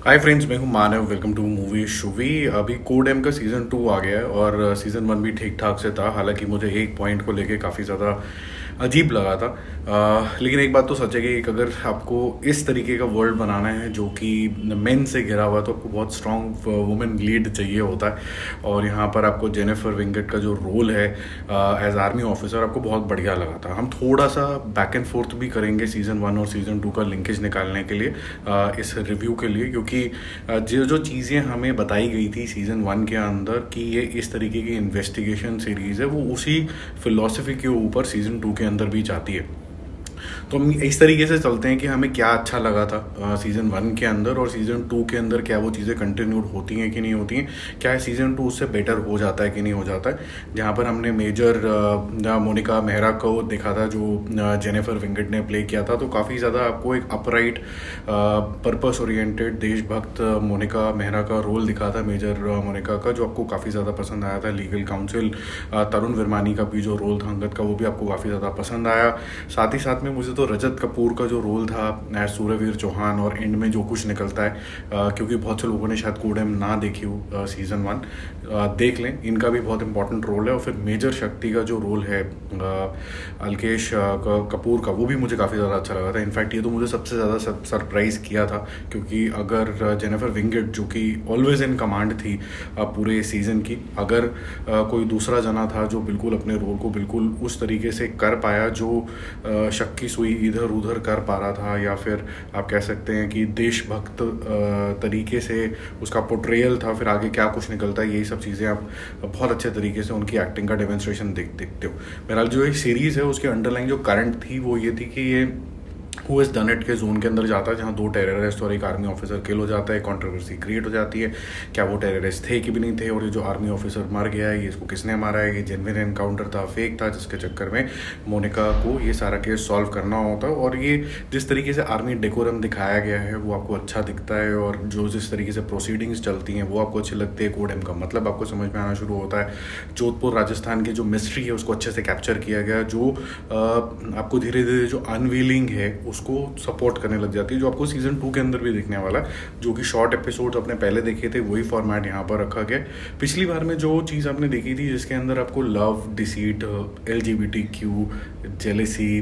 हाय friends, मैं हूं Manav. Welcome to movie शुवी। अभी कोड एम का सीज़न 2 आ गया है और सीज़न 1 भी ठीक ठाक से था। हालांकि मुझे एक पॉइंट को लेके काफ़ी ज़्यादा अजीब लगा था। लेकिन एक बात तो सच है कि अगर आपको इस तरीके का वर्ल्ड बनाना है जो कि मेन से घिरा हुआ है तो आपको बहुत स्ट्रॉन्ग वुमेन लीड चाहिए होता है। और यहाँ पर आपको जेनिफर विंगेट का जो रोल है एज आर्मी ऑफिसर आपको बहुत बढ़िया लगा था। हम थोड़ा सा बैक एंड फोर्थ भी करेंगे सीज़न 1 और सीज़न 2 का लिंकेज निकालने के लिए इस रिव्यू के लिए, क्योंकि जो जो चीज़ें हमें बताई गई थी सीज़न 1 के अंदर कि ये इस तरीके की इन्वेस्टिगेशन सीरीज़ है, वो उसी फिलॉसफी के ऊपर सीज़न 2 के अंदर भी जाती है। तो हम इस तरीके से चलते हैं कि हमें क्या अच्छा लगा था सीज़न 1 के अंदर, और सीज़न 2 के अंदर क्या वो चीज़ें कंटिन्यूड होती हैं कि नहीं होती हैं, क्या सीज़न 2 उससे बेटर हो जाता है कि नहीं हो जाता है। जहाँ पर हमने मेजर मोनिका मेहरा को देखा था जो जेनिफर विंगेट ने प्ले किया था, तो काफ़ी ज़्यादा आपको एक अपराइट पर्पस ओरिएंटेड देशभक्त मोनिका मेहरा का रोल दिखा था, मेजर मोनिका का, जो आपको काफ़ी ज़्यादा पसंद आया था। लीगल काउंसिल तरुण विरमानी का भी जो रोल था अंगद का, वो भी आपको काफ़ी ज़्यादा पसंद आया। साथ ही साथ में मुझे तो रजत कपूर का जो रोल था एज सूर्यवीर चौहान, और एंड में जो कुछ निकलता है, क्योंकि बहुत से लोगों ने शायद कोडेम ना देखी हो सीज़न 1, देख लें, इनका भी बहुत इंपॉर्टेंट रोल है। और फिर मेजर शक्ति का जो रोल है अलकेश कपूर का, वो भी मुझे काफ़ी ज़्यादा अच्छा लगा था। इनफैक्ट ये तो मुझे सबसे ज़्यादा सरप्राइज़ किया था, क्योंकि अगर जेनिफर विंगेट जो कि ऑलवेज इन कमांड थी पूरे सीज़न की, अगर कोई दूसरा जना था जो बिल्कुल अपने रोल को बिल्कुल उस तरीके से कर पाया जो शक की सुई इधर उधर कर पा रहा था, या फिर आप कह सकते हैं कि देशभक्त तरीके से उसका पोर्ट्रेयल था, फिर आगे क्या कुछ निकलता है, यही सब चीज़ें आप बहुत अच्छे तरीके से उनकी एक्टिंग का डेमोन्स्ट्रेशन देखते हो। बहरहाल जो ये सीरीज़ है उसके अंडरलाइन जो करंट थी वो ये थी कि ये हु इज़ डन इट के जोन के अंदर जाता है, जहाँ 2 टेररिस्ट और एक आर्मी ऑफिसर किल हो जाता है। कंट्रोवर्सी क्रिएट हो जाती है, क्या वो टेररिस्ट थे कि भी नहीं थे, और ये जो आर्मी ऑफिसर मर गया है, ये इसको किसने मारा है, ये जेन्युइन एनकाउंटर था, फेक था, जिसके चक्कर में मोनिका को ये सारा केस सॉल्व करना होता है। और ये जिस तरीके से आर्मी डेकोरम दिखाया गया है वो आपको अच्छा दिखता है, और जो जिस तरीके से प्रोसीडिंग्स चलती हैं वो आपको अच्छी लगती है। कोड एम का मतलब आपको समझ में आना शुरू होता है। जोधपुर राजस्थान की जो मिस्ट्री है उसको अच्छे से कैप्चर किया गया, जो आपको धीरे धीरे जो अनवीलिंग है उसको सपोर्ट करने लग जाती है, जो आपको सीज़न 2 के अंदर भी दिखने वाला है। जो कि शॉर्ट एपिसोड अपने पहले देखे थे वही फॉर्मेट यहाँ पर रखा गया। पिछली बार में जो चीज़ आपने देखी थी जिसके अंदर आपको love, deceit, LGBTQ, jealousy,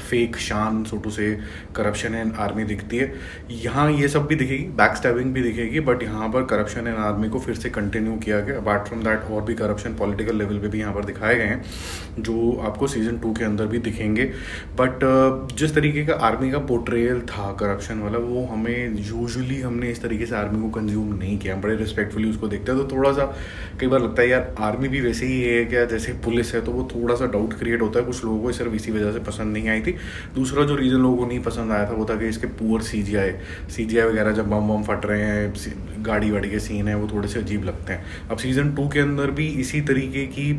fake शान, सोटू से करप्शन एंड आर्मी दिखती है, यहाँ ये सब भी दिखेगी, बैक स्टैबिंग भी दिखेगी, बट यहाँ पर करप्शन एंड आर्मी को फिर से कंटिन्यू किया गया। अपार्ट फ्रॉम दैट और भी करप्शन पॉलिटिकल लेवल पे भी यहाँ पर दिखाए गए हैं, जो आपको सीज़न 2 के अंदर भी दिखेंगे। बट जिस तरीके का आर्मी का पोर्ट्रेयल था करप्शन वाला, वो हमें यूजुअली हमने इस तरीके से आर्मी को कंज्यूम नहीं किया। हम बड़े रिस्पेक्टफुली उसको देखते हैं, तो थोड़ा सा कई बार लगता है यार आर्मी भी वैसे ही है क्या जैसे पुलिस है, तो वो थोड़ा सा डाउट क्रिएट होता है। कुछ लोगों को सिर्फ इसी वजह से पसंद नहीं आई थी। दूसरा जो रीज़न लोगों को नहीं पसंद आया था वो था कि इसके पुअर CGI वगैरह, जब बम बम फट रहे हैं, गाड़ी वाड़ी के सीन है, वो थोड़े से अजीब लगते हैं। अब सीज़न 2 के अंदर भी इसी तरीके की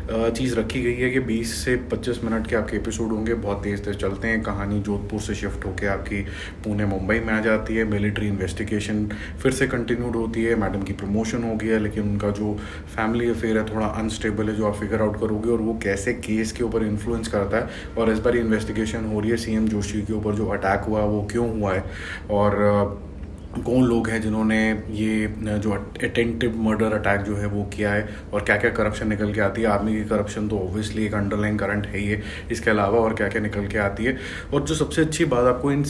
चीज़ रखी गई है कि 20 से 25 मिनट के आपके एपिसोड होंगे, बहुत तेज़ तेज़ चलते हैं। कहानी जोधपुर से शिफ्ट होकर आपकी पुणे मुंबई में आ जाती है। मिलिट्री इन्वेस्टिगेशन फिर से कंटिन्यूड होती है। मैडम की प्रमोशन हो गया, लेकिन उनका जो फैमिली अफेयर है थोड़ा अनस्टेबल है, जो आप फिगर आउट करोगे, और वो कैसे केस के ऊपर इन्फ्लुएंस करता है। और इस बार इन्वेस्टिगेशन हो रही है CM जोशी के ऊपर, जो अटैक हुआ वो क्यों हुआ है, और कौन लोग हैं जिन्होंने ये जो अटेंटिव मर्डर अटैक जो है वो किया है, और क्या क्या करप्शन निकल के आती है। आर्मी की करप्शन तो ऑब्वियसली एक अंडरलाइन करंट है ही है, इसके अलावा और क्या क्या निकल के आती है। और जो सबसे अच्छी बात आपको इन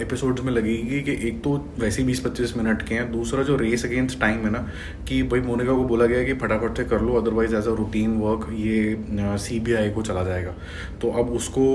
एपिसोड्स में लगेगी कि एक तो वैसे ही 20-25 मिनट के हैं, दूसरा जो रेस अगेंस्ट टाइम है ना, कि भाई मोनिका को बोला गया है कि फटाफट से कर लो, otherwise as a routine work ये CBI को चला जाएगा। तो अब उसको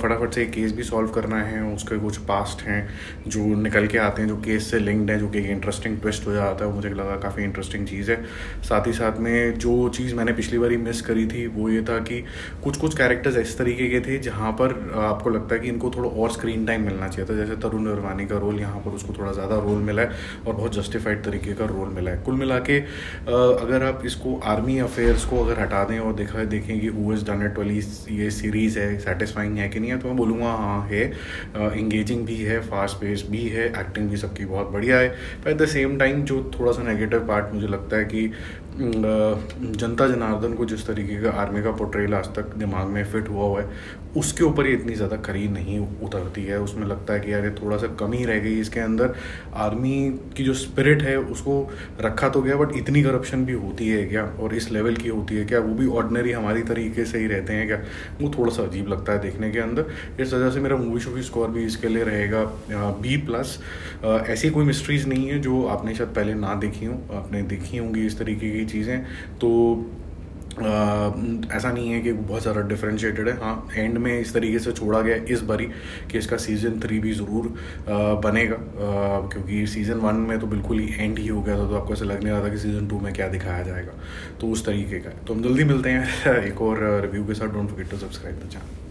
फटाफट से एक केस भी सॉल्व करना है, उसके कुछ पास्ट हैं जो निकल के आते हैं, जो केस से लिंक्ड है, जो कि इंटरेस्टिंग ट्विस्ट हो जाता है। वो मुझे लगा काफ़ी इंटरेस्टिंग चीज़ है। साथ ही साथ में जो चीज़ मैंने पिछली बार मिस करी थी वो ये था कि कुछ कुछ कैरेक्टर्स इस तरीके के थे जहाँ पर आपको लगता है कि इनको थोड़ा और स्क्रीन टाइम मिलना चाहिए था। जैसे तरुण विरवानी का रोल, यहाँ पर उसको थोड़ा ज़्यादा रोल मिला है और बहुत जस्टिफाइड तरीके का रोल मिला है। कुल मिला के अगर आप इसको आर्मी अफेयर्स को अगर हटा दें और देखें कि हु इज़ डन इट वाली ये सीरीज़ है, सेटिस्फाइंग है कि नहीं है, तो मैं बोलूँगा हाँ है। इंगेजिंग भी है, फास्ट पेस भी है, एक्टिंग भी सबकी बहुत बढ़िया है। पर एट द सेम टाइम जो थोड़ा सा नेगेटिव पार्ट मुझे लगता है कि जनता जनार्दन को जिस तरीके का आर्मी का पोर्ट्रेल आज तक दिमाग में फिट हुआ है, उसके ऊपर ये इतनी ज़्यादा खरी नहीं उतरती है। उसमें लगता है कि यार ये थोड़ा सा कमी रह गई इसके अंदर। आर्मी की जो स्पिरिट है उसको रखा तो गया, बट इतनी करप्शन भी होती है क्या, और इस लेवल की होती है क्या, वो भी ऑर्डिनरी हमारी तरीके से ही रहते हैं क्या, वो थोड़ा सा अजीब लगता है देखने के अंदर। इस वजह से मेरा मूवी शूवी स्कोर भी इसके लिए रहेगा B+। ऐसी कोई मिस्ट्रीज़ नहीं है जो आपने शायद पहले ना देखी हो, आपने देखी होंगी इस तरीके की चीज़ें, तो ऐसा नहीं है कि बहुत ज़्यादा डिफरेंशिएटेड है। हाँ, एंड में इस तरीके से छोड़ा गया इस बारी कि इसका सीज़न 3 भी ज़रूर बनेगा, क्योंकि सीज़न 1 में तो बिल्कुल ही एंड ही हो गया था, तो आपको ऐसा लग नहीं रहा था कि सीज़न 2 में क्या दिखाया जाएगा, तो उस तरीके का है। तो हम जल्दी मिलते हैं एक और रिव्यू के साथ। Don't forget to subscribe the channel.